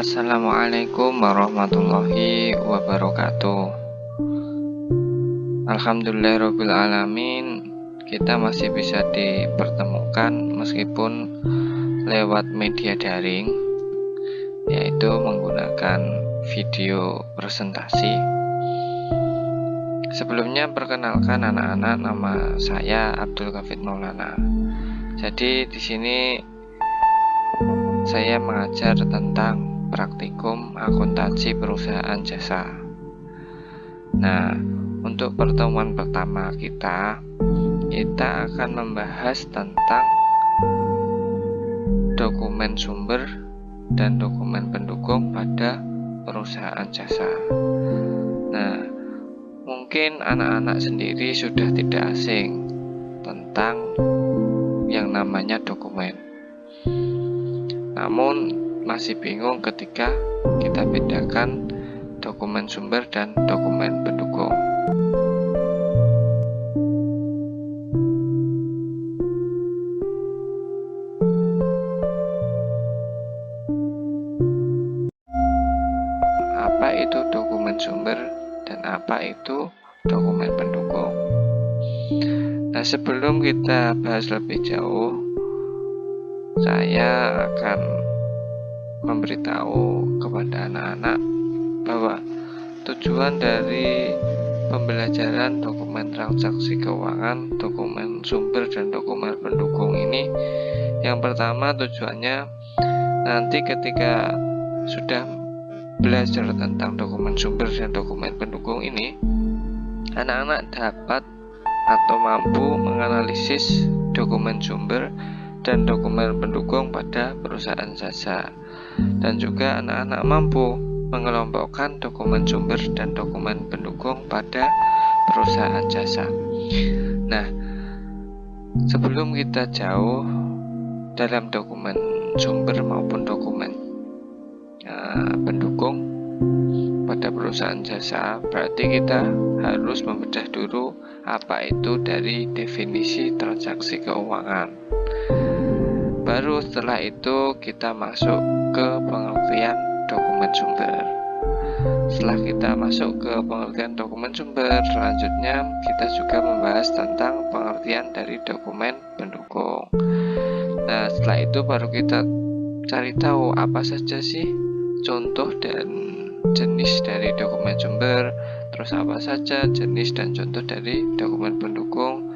Assalamualaikum warahmatullahi wabarakatuh. Alhamdulillahirrabbilalamin, kita masih bisa dipertemukan meskipun lewat media daring, yaitu menggunakan video presentasi. Sebelumnya perkenalkan anak-anak, nama saya Abdul Kafid Maulana. Jadi di sini saya mengajar tentang praktikum akuntansi perusahaan jasa. Nah, untuk pertemuan pertama kita akan membahas tentang dokumen sumber dan dokumen pendukung pada perusahaan jasa. Nah, mungkin anak-anak sendiri sudah tidak asing tentang yang namanya dokumen. Namun masih bingung ketika kita bedakan dokumen sumber dan dokumen pendukung. Apa itu dokumen sumber dan apa itu dokumen pendukung? Nah, sebelum kita bahas lebih jauh, saya akan memberitahu kepada anak-anak bahwa tujuan dari pembelajaran dokumen transaksi keuangan, dokumen sumber, dan dokumen pendukung ini, yang pertama tujuannya nanti ketika sudah belajar tentang dokumen sumber dan dokumen pendukung ini, anak-anak dapat atau mampu menganalisis dokumen sumber dan dokumen pendukung pada perusahaan jasa, dan juga anak-anak mampu mengelompokkan dokumen sumber dan dokumen pendukung pada perusahaan jasa. Nah, sebelum kita jauh dalam dokumen sumber maupun dokumen pendukung pada perusahaan jasa, berarti kita harus membedah dulu apa itu dari definisi transaksi keuangan. Baru setelah itu kita masuk ke pengertian dokumen sumber. Setelah kita masuk ke pengertian dokumen sumber, selanjutnya kita juga membahas tentang pengertian dari dokumen pendukung. Nah, setelah itu baru kita cari tahu apa saja sih contoh dan jenis dari dokumen sumber, terus apa saja jenis dan contoh dari dokumen pendukung.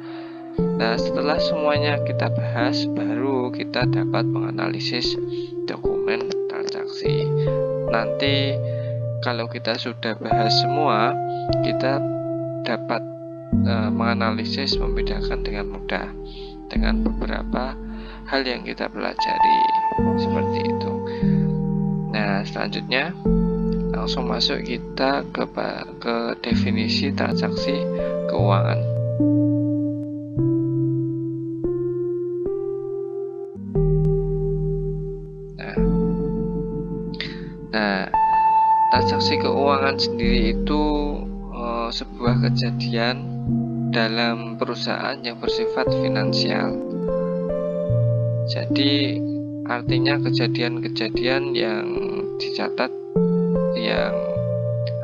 Nah, setelah semuanya kita bahas, baru kita dapat menganalisis dokumen transaksi. Nanti kalau kita sudah bahas semua, kita dapat menganalisis, membedakan dengan mudah dengan beberapa hal yang kita pelajari, seperti itu. Nah, selanjutnya langsung masuk kita ke definisi transaksi keuangan. Nah, transaksi keuangan sendiri itu sebuah kejadian dalam perusahaan yang bersifat finansial. Jadi artinya kejadian-kejadian yang dicatat yang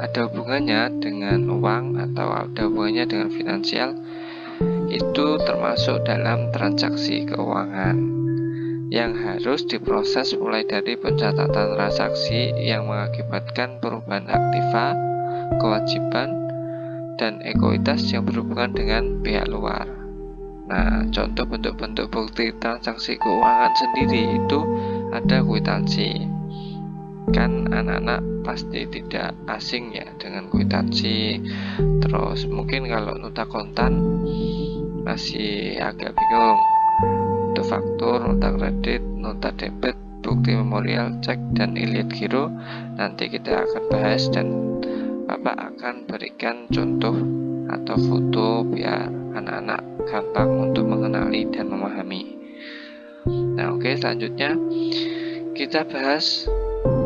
ada hubungannya dengan uang atau ada hubungannya dengan finansial itu termasuk dalam transaksi keuangan yang harus diproses mulai dari pencatatan transaksi yang mengakibatkan perubahan aktiva, kewajiban, dan ekuitas yang berhubungan dengan pihak luar. Nah, contoh bentuk-bentuk bukti transaksi keuangan sendiri itu ada kwitansi. Kan anak-anak pasti tidak asing ya dengan kwitansi. Terus mungkin kalau nota kontan masih agak bingung. Untuk faktur, nota kredit, nota debit, bukti memorial, cek, dan ilit giro nanti kita akan bahas, dan Bapak akan berikan contoh atau foto biar anak-anak gampang untuk mengenali dan memahami. Nah, oke, selanjutnya kita bahas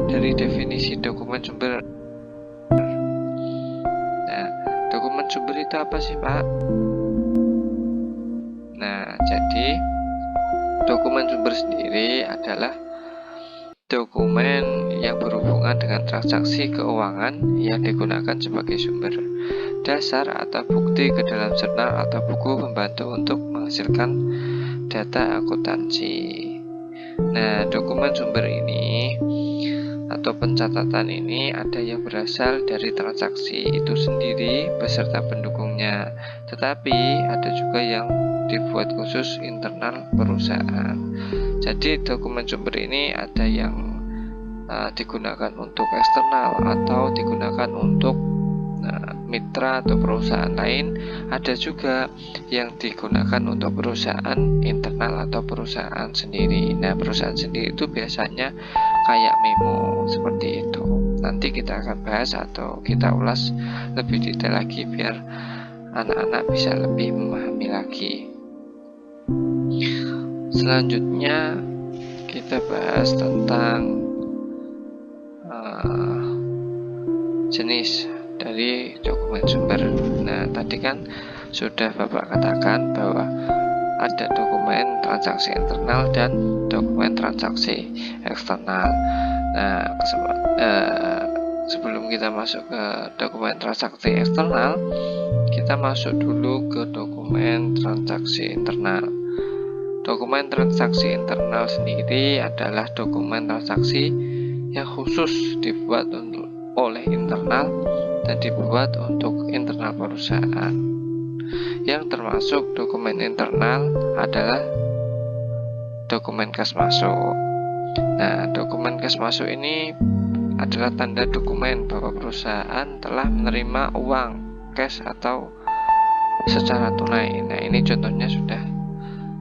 dari definisi dokumen sumber. Nah, dokumen sumber itu apa sih, Pak? Nah, jadi dokumen sumber sendiri adalah dokumen yang berhubungan dengan transaksi keuangan yang digunakan sebagai sumber dasar atau bukti ke dalam jurnal atau buku pembantu untuk menghasilkan data akuntansi. Nah, dokumen sumber ini atau pencatatan ini ada yang berasal dari transaksi itu sendiri beserta pendukungnya, tetapi ada juga yang dibuat khusus internal perusahaan. Jadi dokumen sumber ini ada yang digunakan untuk eksternal atau digunakan untuk mitra atau perusahaan lain, ada juga yang digunakan untuk perusahaan internal atau perusahaan sendiri. Nah, perusahaan sendiri itu biasanya kayak memo seperti itu. Nanti kita akan bahas atau kita ulas lebih detail lagi biar anak-anak bisa lebih memahami lagi. Selanjutnya kita bahas tentang jenis dari dokumen sumber. Nah, tadi kan sudah Bapak katakan bahwa ada dokumen transaksi internal dan dokumen transaksi eksternal. Nah, sebelum kita masuk ke dokumen transaksi eksternal, kita masuk dulu ke dokumen transaksi internal. Dokumen transaksi internal sendiri adalah dokumen transaksi yang khusus dibuat oleh internal dan dibuat untuk internal perusahaan. Yang termasuk dokumen internal adalah dokumen kas masuk. Nah, dokumen kas masuk ini adalah tanda dokumen bahwa perusahaan telah menerima uang cash atau secara tunai. Nah, ini contohnya sudah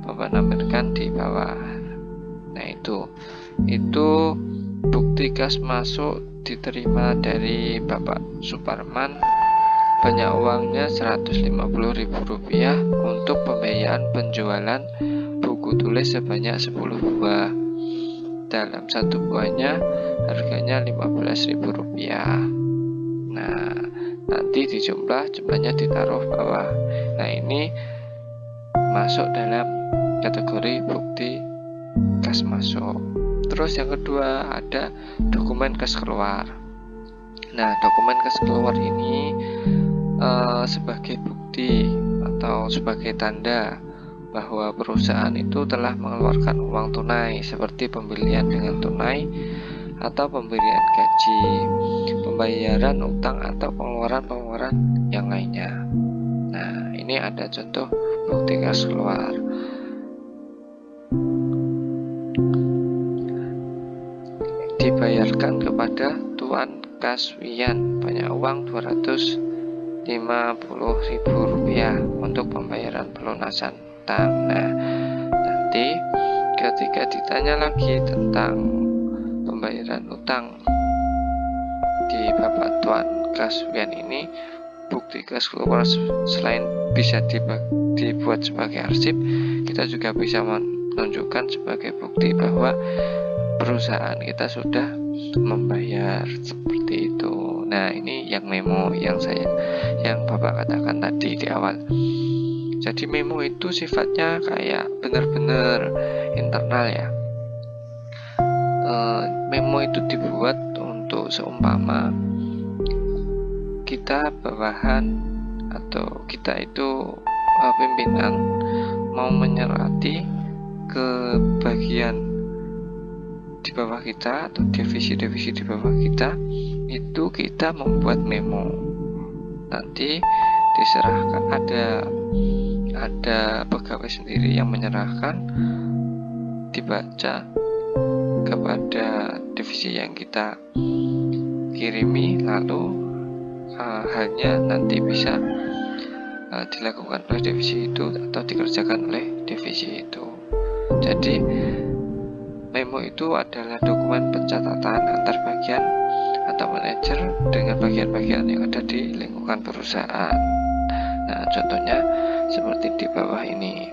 Bapak nampilkan di bawah. Nah, itu bukti kas masuk diterima dari Bapak Suparman, banyak uangnya Rp150.000 untuk pembiayaan penjualan buku tulis sebanyak 10 buah. Dalam satu buahnya harganya Rp15.000. Nah, nanti jumlahnya ditaruh bawah. Nah, ini masuk dalam kategori bukti kas masuk. Terus yang kedua ada dokumen kas keluar. Nah, dokumen kas keluar ini sebagai bukti atau sebagai tanda bahwa perusahaan itu telah mengeluarkan uang tunai seperti pembelian dengan tunai atau pemberian gaji, pembayaran utang atau pengeluaran yang lainnya. Nah, ini ada contoh bukti kas keluar. Dibayarkan kepada Tuan Kaswian banyak uang Rp250.000 untuk pembayaran pelunasan utang. Nah, nanti ketika ditanya lagi tentang pembayaran utang di Bapak Tuan Kaswian ini, bukti kas keluar selain bisa dibuat sebagai arsip, kita juga bisa menunjukkan sebagai bukti bahwa perusahaan kita sudah membayar seperti itu. Nah, ini yang memo yang Bapak katakan tadi di awal. Jadi memo itu sifatnya kayak benar-benar internal ya. Memo itu dibuat untuk seumpama kita bawahan atau kita itu pimpinan mau menyerati ke bagian di bawah kita atau divisi-divisi di bawah kita, itu kita membuat memo. Nanti diserahkan, ada pegawai sendiri yang menyerahkan, dibaca kepada divisi yang kita kirimi, lalu hanya nanti bisa dilakukan oleh divisi itu atau dikerjakan oleh divisi itu. Jadi memo itu adalah dokumen pencatatan antar bagian atau manajer dengan bagian-bagian yang ada di lingkungan perusahaan. Nah, contohnya seperti di bawah ini.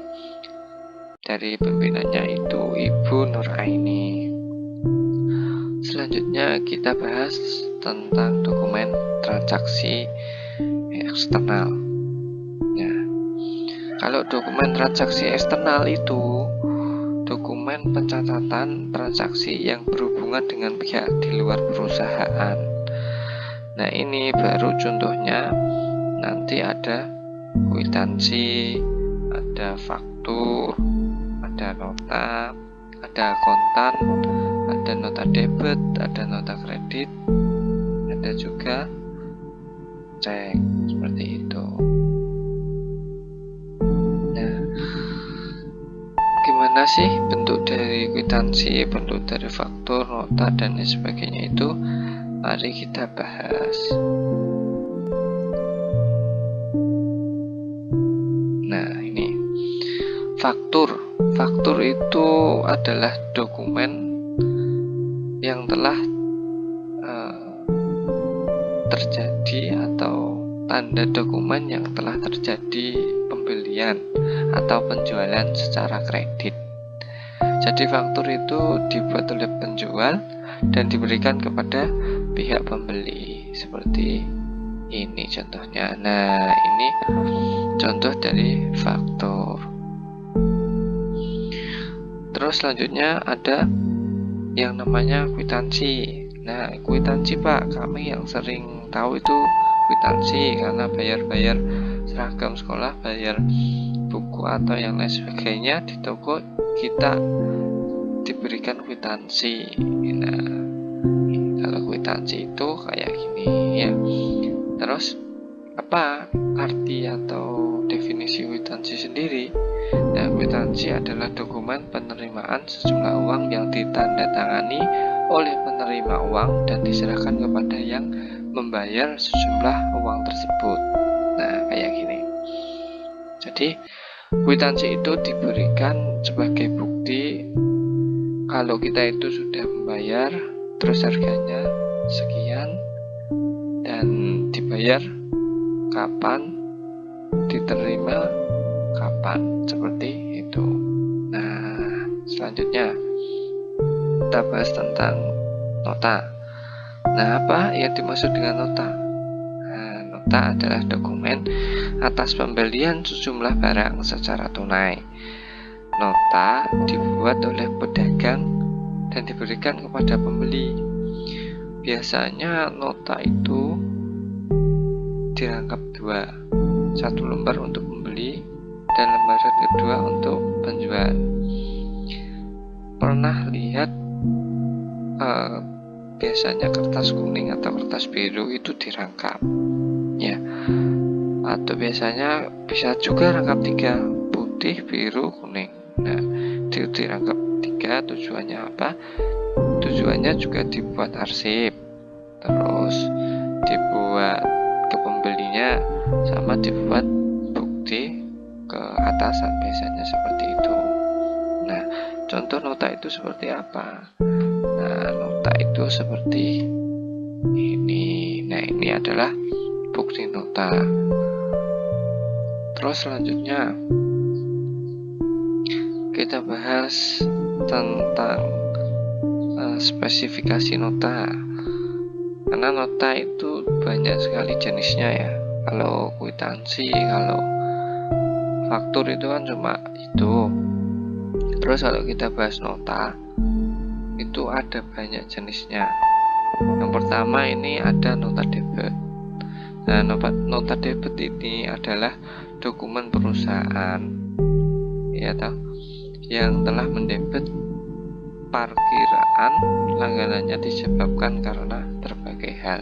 Dari pimpinannya itu Ibu Nuraini. Selanjutnya kita bahas tentang dokumen transaksi eksternal. Nah, kalau dokumen transaksi eksternal itu dokumen pencatatan transaksi yang berhubungan dengan pihak di luar perusahaan. Nah, ini baru contohnya. Nanti ada kwitansi, ada faktur, ada nota, ada kontan, ada nota debit, ada nota kredit, ada juga cek, seperti itu. Nah, gimana sih bentuk dari kwitansi, bentuk dari faktur, nota, dan lain sebagainya itu? Mari kita bahas. Nah, ini faktur. Faktur itu adalah dokumen yang telah terjadi, atau tanda dokumen yang telah terjadi pembelian atau penjualan secara kredit. Jadi faktur itu dibuat oleh penjual dan diberikan kepada pihak pembeli, seperti ini contohnya. Nah, ini contoh dari faktur. Terus selanjutnya ada yang namanya kwitansi. Nah, kwitansi Pak, kami yang sering tahu itu kwitansi karena bayar-bayar seragam sekolah, bayar buku atau yang lain sebagainya di toko, kita diberikan kwitansi. Nah, kalau kwitansi itu kayak gini ya. Terus apa arti atau definisi kwitansi sendiri? Nah, kwitansi adalah dokumen penerimaan sejumlah uang yang ditandatangani oleh penerima uang dan diserahkan kepada yang membayar sejumlah uang tersebut. Nah, kayak gini. Jadi kwitansi itu diberikan sebagai bukti kalau kita itu sudah membayar, terus harganya sekian, dan dibayar kapan, diterima kapan, seperti itu. Nah, selanjutnya kita bahas tentang nota. Nah, apa yang dimaksud dengan nota? Nah, nota adalah dokumen atas pembelian sejumlah barang secara tunai. Nota dibuat oleh pedagang dan diberikan kepada pembeli. Biasanya nota itu dirangkap dua, satu lembar untuk pembeli dan lembaran kedua untuk penjual. Pernah lihat biasanya kertas kuning atau kertas biru itu dirangkap ya, atau biasanya bisa juga rangkap tiga, putih, biru, kuning. Nah, itu dirangkap tiga, tujuannya apa? Tujuannya juga dibuat arsip, terus dibuat ke pembelinya, sama dibuat bukti ke atasan, biasanya seperti itu. Nah, contoh nota itu seperti apa? Nah, nota itu seperti ini. Nah, ini adalah bukti nota. Terus selanjutnya kita bahas tentang spesifikasi nota. Karena nota itu banyak sekali jenisnya ya. Kalau kwitansi, kalau faktur itu kan cuma itu. Terus kalau kita bahas nota, itu ada banyak jenisnya. Yang pertama ini ada nota debit. Nah, nota debit ini adalah dokumen perusahaan ya toh, yang telah mendebit parkiraan langganannya disebabkan karena berbagai hal.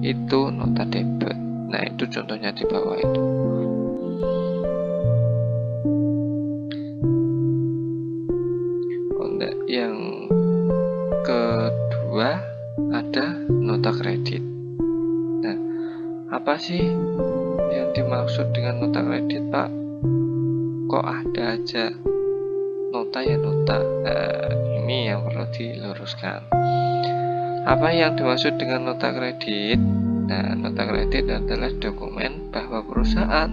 Itu nota debit. Nah, itu contohnya di bawah itu. Yang kedua ada nota kredit. Nah, apa sih yang dimaksud dengan nota kredit, Pak? Kok ada aja nota ya nota? Ini yang perlu diluruskan. Apa yang dimaksud dengan nota kredit? Nah, nota kredit adalah dokumen bahwa perusahaan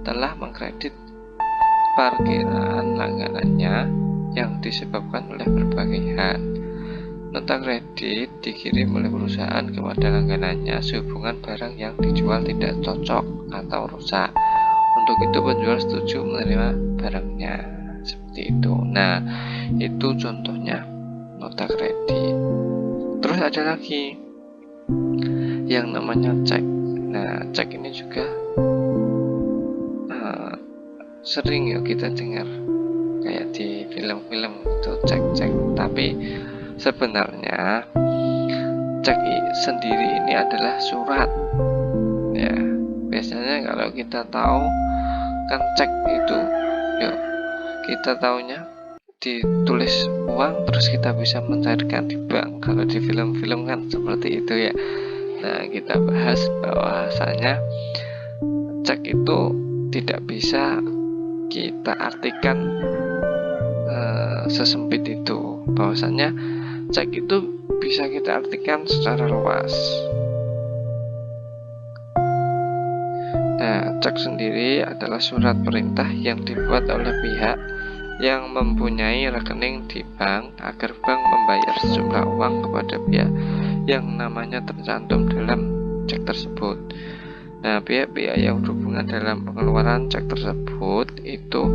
telah mengkredit parkiran langganannya yang disebabkan oleh berbagai hal. Nota kredit dikirim oleh perusahaan kepada langganannya sehubungan barang yang dijual tidak cocok atau rusak. Untuk itu penjual setuju menerima barangnya, seperti itu. Nah, itu contohnya nota kredit. Terus ada lagi yang namanya cek. Nah, cek ini juga sering ya kita dengar kayak di film-film itu cek. Tapi sebenarnya cek sendiri ini adalah surat. Ya, biasanya kalau kita tahu kan cek itu, yuk kita taunya ditulis uang terus kita bisa mencairkan di bank. Kalau di film-film kan seperti itu ya. Nah, kita bahas bahwasanya cek itu tidak bisa kita artikan sesempit itu. Bahwasanya cek itu bisa kita artikan secara luas. Nah, cek sendiri adalah surat perintah yang dibuat oleh pihak yang mempunyai rekening di bank agar bank membayar sejumlah uang kepada pihak yang namanya tercantum dalam cek tersebut. Nah, pihak-pihak yang berhubungan dalam pengeluaran cek tersebut itu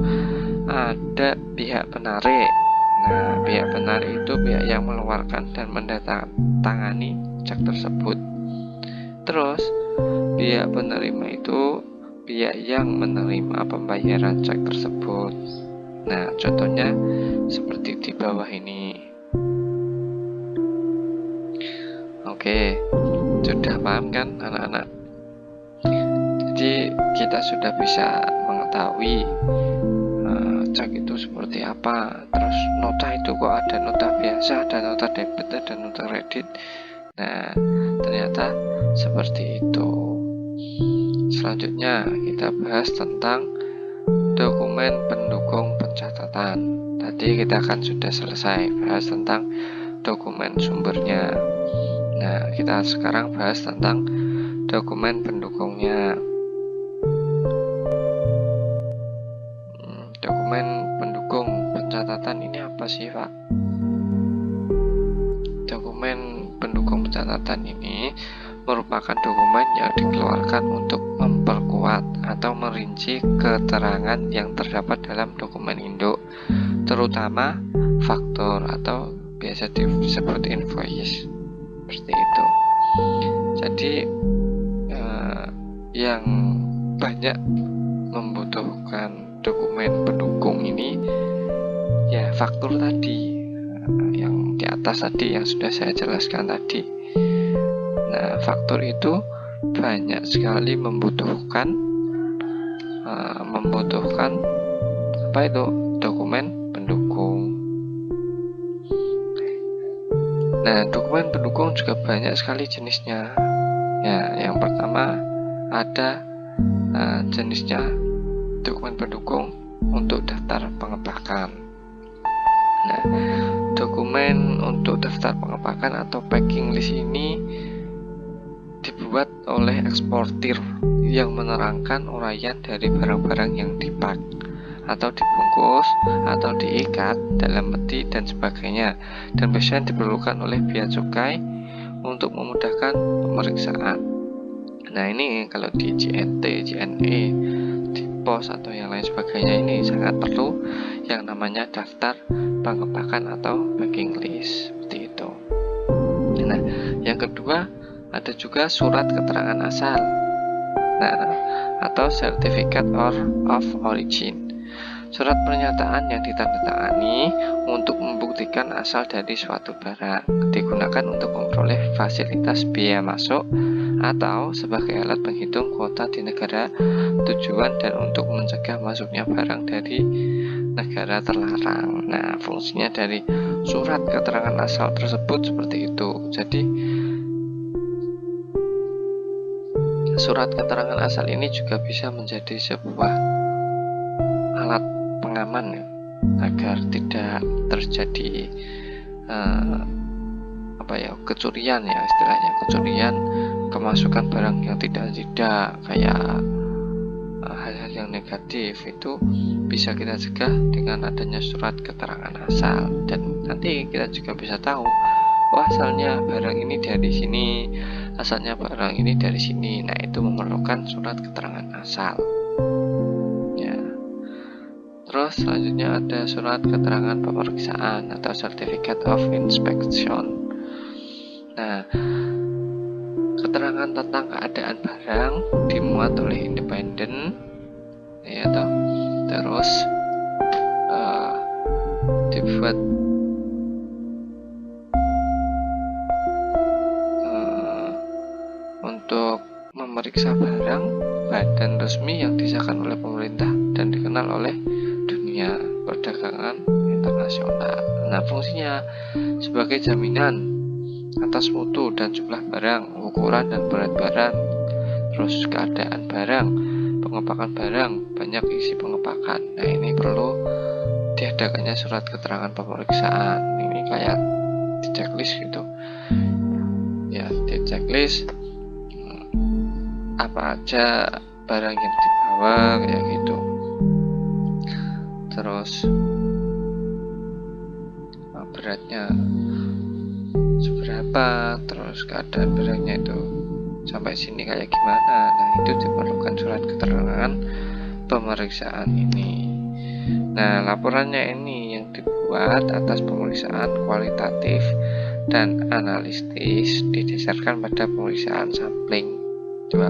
ada pihak penarik. Nah, pihak penarik itu pihak yang mengeluarkan dan mendatangani cek tersebut. Terus, pihak penerima itu pihak yang menerima pembayaran cek tersebut. Nah, contohnya seperti di bawah ini. Oke, sudah paham kan anak-anak? Jadi kita sudah bisa mengetahui cek itu seperti apa. Terus nota itu kok ada nota biasa, ada nota debit, ada nota kredit. Nah, ternyata seperti itu. Selanjutnya kita bahas tentang dokumen pendukung pencatatan. Tadi kita kan sudah selesai bahas tentang dokumen sumbernya. Nah, kita sekarang bahas tentang dokumen pendukungnya. Dokumen pendukung pencatatan ini apa sih, Pak? Dokumen pendukung pencatatan ini merupakan dokumen yang dikeluarkan untuk memperkuat atau merinci keterangan yang terdapat dalam dokumen induk, terutama faktur atau biasa disebut invoice, seperti itu. Jadi yang banyak membutuhkan dokumen pendukung ini ya faktur tadi, yang di atas tadi yang sudah saya jelaskan tadi. Nah, faktur itu banyak sekali membutuhkan apa itu dokumen pendukung. Nah, dokumen pendukung juga banyak sekali jenisnya. Ya, yang pertama ada jenisnya dokumen pendukung untuk daftar pengepakan. Nah, dokumen untuk daftar pengepakan atau packing list ini dibuat oleh eksportir yang menerangkan uraian dari barang-barang yang dipak atau dibungkus atau diikat dalam peti dan sebagainya, dan biasanya diperlukan oleh bea cukai untuk memudahkan pemeriksaan. Nah, ini kalau di JNT, JNE, di pos atau yang lain sebagainya ini sangat perlu yang namanya daftar pengepakan atau packing list, seperti itu. Nah, yang kedua ada juga surat keterangan asal, atau Certificate of Origin. Surat pernyataan yang ditandatangani untuk membuktikan asal dari suatu barang, digunakan untuk memperoleh fasilitas biaya masuk atau sebagai alat penghitung kuota di negara tujuan dan untuk mencegah masuknya barang dari negara terlarang. Nah, fungsinya dari surat keterangan asal tersebut seperti itu. Jadi surat keterangan asal ini juga bisa menjadi sebuah alat pengaman ya, agar tidak terjadi kecurian ya, istilahnya kecurian, kemasukan barang yang tidak kayak hal-hal yang negatif itu bisa kita cegah dengan adanya surat keterangan asal. Dan nanti kita juga bisa tahu, oh asalnya barang ini dari sini, asalnya barang ini dari sini. Nah, itu memerlukan surat keterangan asal ya. Terus selanjutnya ada surat keterangan pemeriksaan atau Certificate of Inspection. Nah, keterangan tentang keadaan barang dimuat oleh independen, ya toh. Terus dibuat untuk memeriksa barang badan resmi yang disahkan oleh pemerintah dan dikenal oleh dunia perdagangan internasional. Nah, fungsinya sebagai jaminan atas mutu dan jumlah barang, ukuran dan berat barang, terus keadaan barang, pengepakan barang, banyak isi pengepakan. Nah, ini perlu diadakannya surat keterangan pemeriksaan. Ini kayak di checklist gitu ya, di checklist apa aja barang yang dibawa kayak gitu. Terus beratnya seberapa, terus keadaan barangnya itu sampai sini kayak gimana. Nah, itu diperlukan surat keterangan pemeriksaan ini. Nah, laporannya ini yang dibuat atas pemeriksaan kualitatif dan analitis didasarkan pada pemeriksaan sampling 2%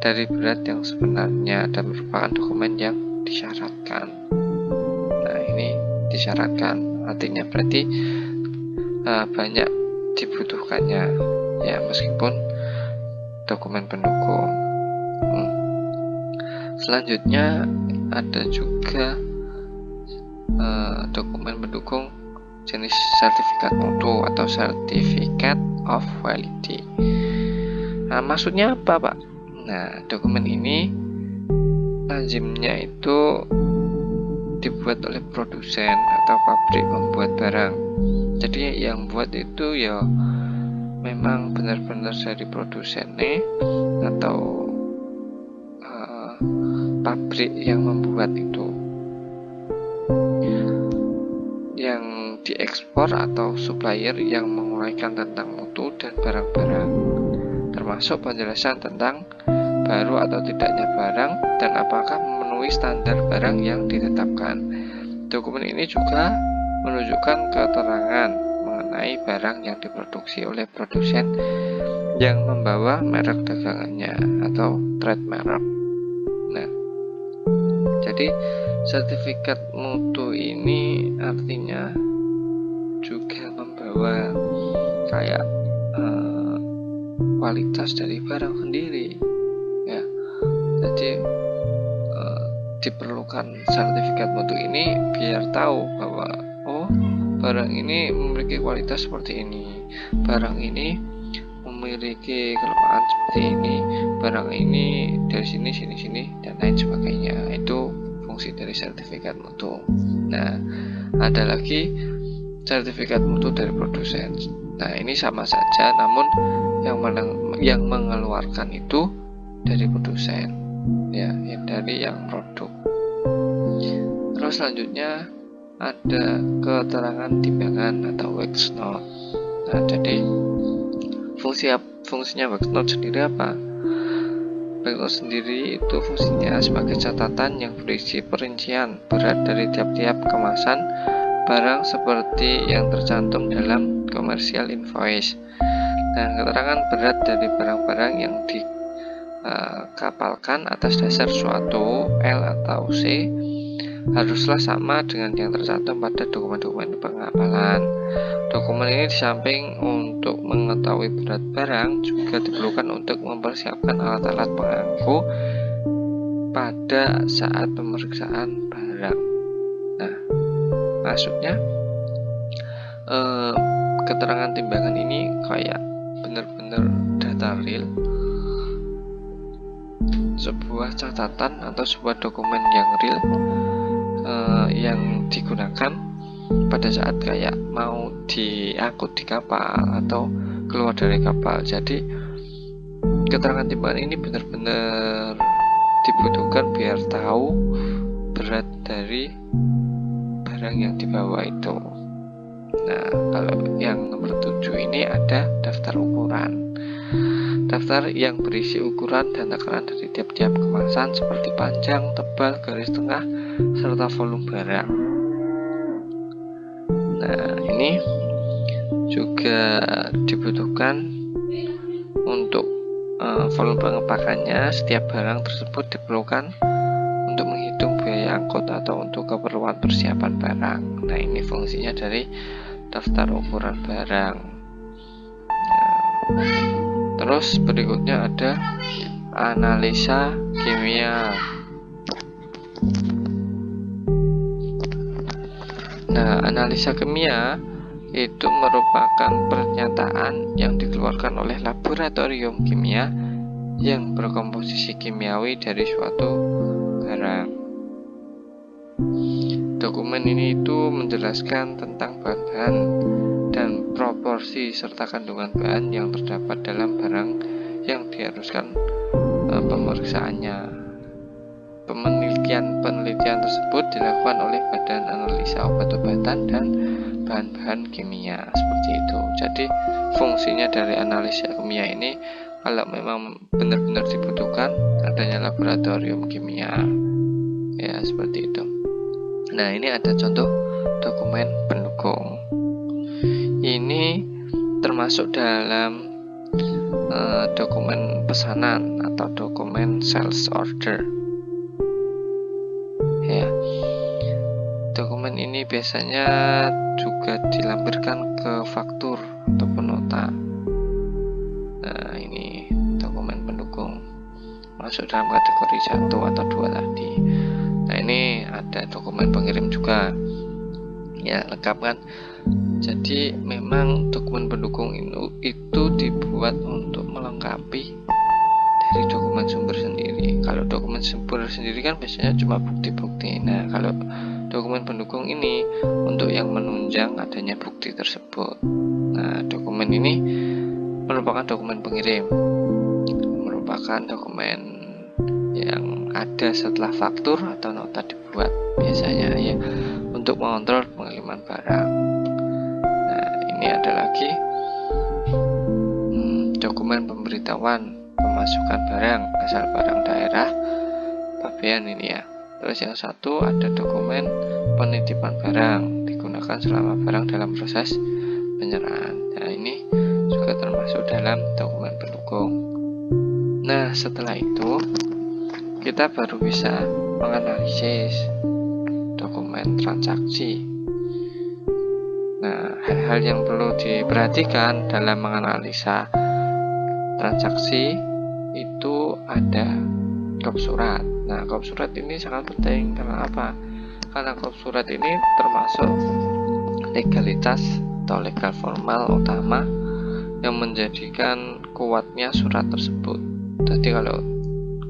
dari berat yang sebenarnya dan merupakan dokumen yang disyaratkan. Nah, ini disyaratkan artinya berarti banyak dibutuhkannya ya, meskipun dokumen pendukung. Selanjutnya ada juga dokumen pendukung jenis sertifikat mutu atau Certificate of Validity. Nah, maksudnya apa, Pak? Nah, dokumen ini lazimnya itu dibuat oleh produsen atau pabrik membuat barang. Jadi yang buat itu ya memang benar-benar dari produsen atau pabrik yang membuat itu, yang diekspor atau supplier yang menguraikan tentang mutu dan barang-barang, termasuk penjelasan tentang baru atau tidaknya barang dan apakah memenuhi standar barang yang ditetapkan. Dokumen ini juga menunjukkan keterangan mengenai barang yang diproduksi oleh produsen yang membawa merek dagangannya atau trademark. Nah, jadi sertifikat mutu ini artinya juga membawa kayak kualitas dari barang sendiri ya. Jadi diperlukan sertifikat mutu ini biar tahu bahwa barang ini memiliki kualitas seperti ini, barang ini memiliki kelemahan seperti ini, barang ini dari sini dan lain sebagainya. Itu fungsi dari sertifikat mutu. Nah, ada lagi sertifikat mutu dari produsen. Nah, ini sama saja, namun yang mengeluarkan itu dari produsen ya, dari yang produk. Terus selanjutnya ada keterangan timbangan atau wax note. Nah, jadi fungsinya wax note sendiri apa? Wax note sendiri itu fungsinya sebagai catatan yang berisi perincian berat dari tiap-tiap kemasan barang seperti yang tercantum dalam commercial invoice. Nah, keterangan berat dari barang-barang yang dikapalkan atas dasar suatu L atau C haruslah sama dengan yang tercantum pada dokumen-dokumen pengapalan. Dokumen ini di samping untuk mengetahui berat barang juga diperlukan untuk mempersiapkan alat-alat pengangku pada saat pemeriksaan barang. Nah, maksudnya keterangan timbangan ini kayak benar-benar data real, sebuah catatan atau sebuah dokumen yang real yang digunakan pada saat kayak mau diangkut di kapal atau keluar dari kapal. Jadi keterangan timbangan ini benar-benar dibutuhkan biar tahu berat dari barang yang dibawa itu. Nah, kalau yang nomor 7 ini ada daftar ukuran. Daftar yang berisi ukuran dan takaran dari tiap-tiap kemasan seperti panjang, tebal, garis tengah, serta volume barang. Nah, ini juga dibutuhkan untuk volume pengepakannya. Setiap barang tersebut diperlukan untuk menghitung biaya angkut atau untuk keperluan persiapan barang. Nah, ini fungsinya dari daftar ukuran barang. Terus berikutnya ada analisa kimia. Nah, analisa kimia itu merupakan pernyataan yang dikeluarkan oleh laboratorium kimia yang berkomposisi kimiawi dari suatu barang. Dokumen ini itu menjelaskan tentang bahan-bahan dan proporsi serta kandungan bahan yang terdapat dalam barang yang diharuskan pemeriksaannya. Penelitian tersebut dilakukan oleh Badan Analisa Obat-obatan dan Bahan-bahan Kimia, seperti itu. Jadi fungsinya dari analisa kimia ini, kalau memang benar-benar dibutuhkan adanya laboratorium kimia, ya seperti itu. Nah, ini ada contoh dokumen pendukung. Ini termasuk dalam dokumen pesanan atau dokumen sales order. Ya, dokumen ini biasanya juga dilampirkan ke faktur ataupun nota. Nah, ini dokumen pendukung masuk dalam kategori 1 atau 2 tadi. Nah, ini ada dokumen pengirim juga, ya lengkap kan. Jadi memang dokumen pendukung itu dibuat untuk melengkapi dari dokumen sumber sendiri. Kalau dokumen sumber sendiri kan biasanya cuma bukti-bukti. Nah, kalau dokumen pendukung ini untuk yang menunjang adanya bukti tersebut. Nah, dokumen ini merupakan dokumen pengirim, merupakan dokumen yang ada setelah faktur atau nota dibuat biasanya, ya, untuk mengontrol pengiriman barang. Nah, ini ada lagi dokumen pemberitahuan pemasukan barang asal barang daerah pabean ini, ya. Terus yang satu ada dokumen penitipan barang, digunakan selama barang dalam proses penyerahan. Nah, ini juga termasuk dalam dokumen pendukung. Nah, setelah itu kita baru bisa menganalisis dokumen transaksi. Nah, hal-hal yang perlu diperhatikan dalam menganalisa transaksi itu ada kop surat. Nah, kop surat ini sangat penting. Karena apa? Karena kop surat ini termasuk legalitas atau legal formal utama yang menjadikan kuatnya surat tersebut. Jadi kalau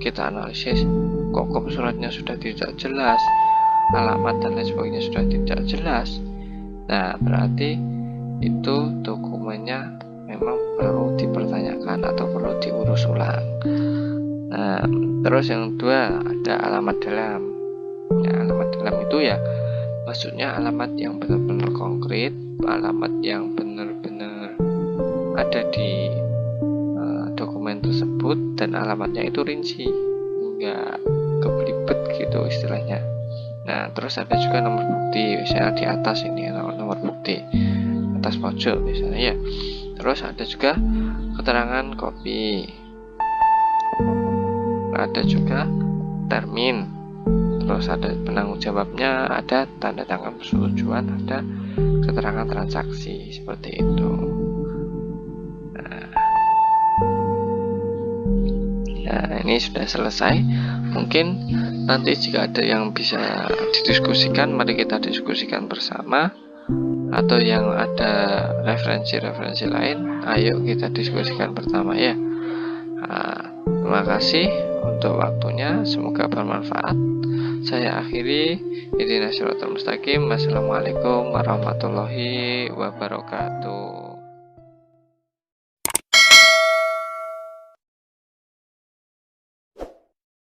kita analisis kok kop suratnya sudah tidak jelas, alamat dan lain sebagainya sudah tidak jelas, nah berarti itu dokumennya memang perlu dipertanyakan atau perlu diurus ulang. Nah, terus yang kedua ada alamat dalam. Ya, alamat dalam itu ya maksudnya alamat yang benar-benar konkret, alamat yang benar-benar ada di dokumen tersebut, dan alamatnya itu rinci, nggak kebelibet gitu istilahnya. Nah, terus ada juga nomor bukti, misalnya di atas ini nomor bukti atas pojok misalnya, ya. Terus ada juga keterangan kopi, ada juga termin, terus ada penanggung jawabnya, ada tanda tangan persetujuan, ada keterangan transaksi, seperti itu. Nah, ini sudah selesai. Mungkin nanti jika ada yang bisa didiskusikan, mari kita diskusikan bersama. Atau yang ada referensi-referensi lain, ayo kita diskusikan bersama, ya. Terima kasih untuk waktunya, semoga bermanfaat. Saya akhiri. Ihdinas siratal mustaqim. Wassalamualaikum warahmatullahi wabarakatuh.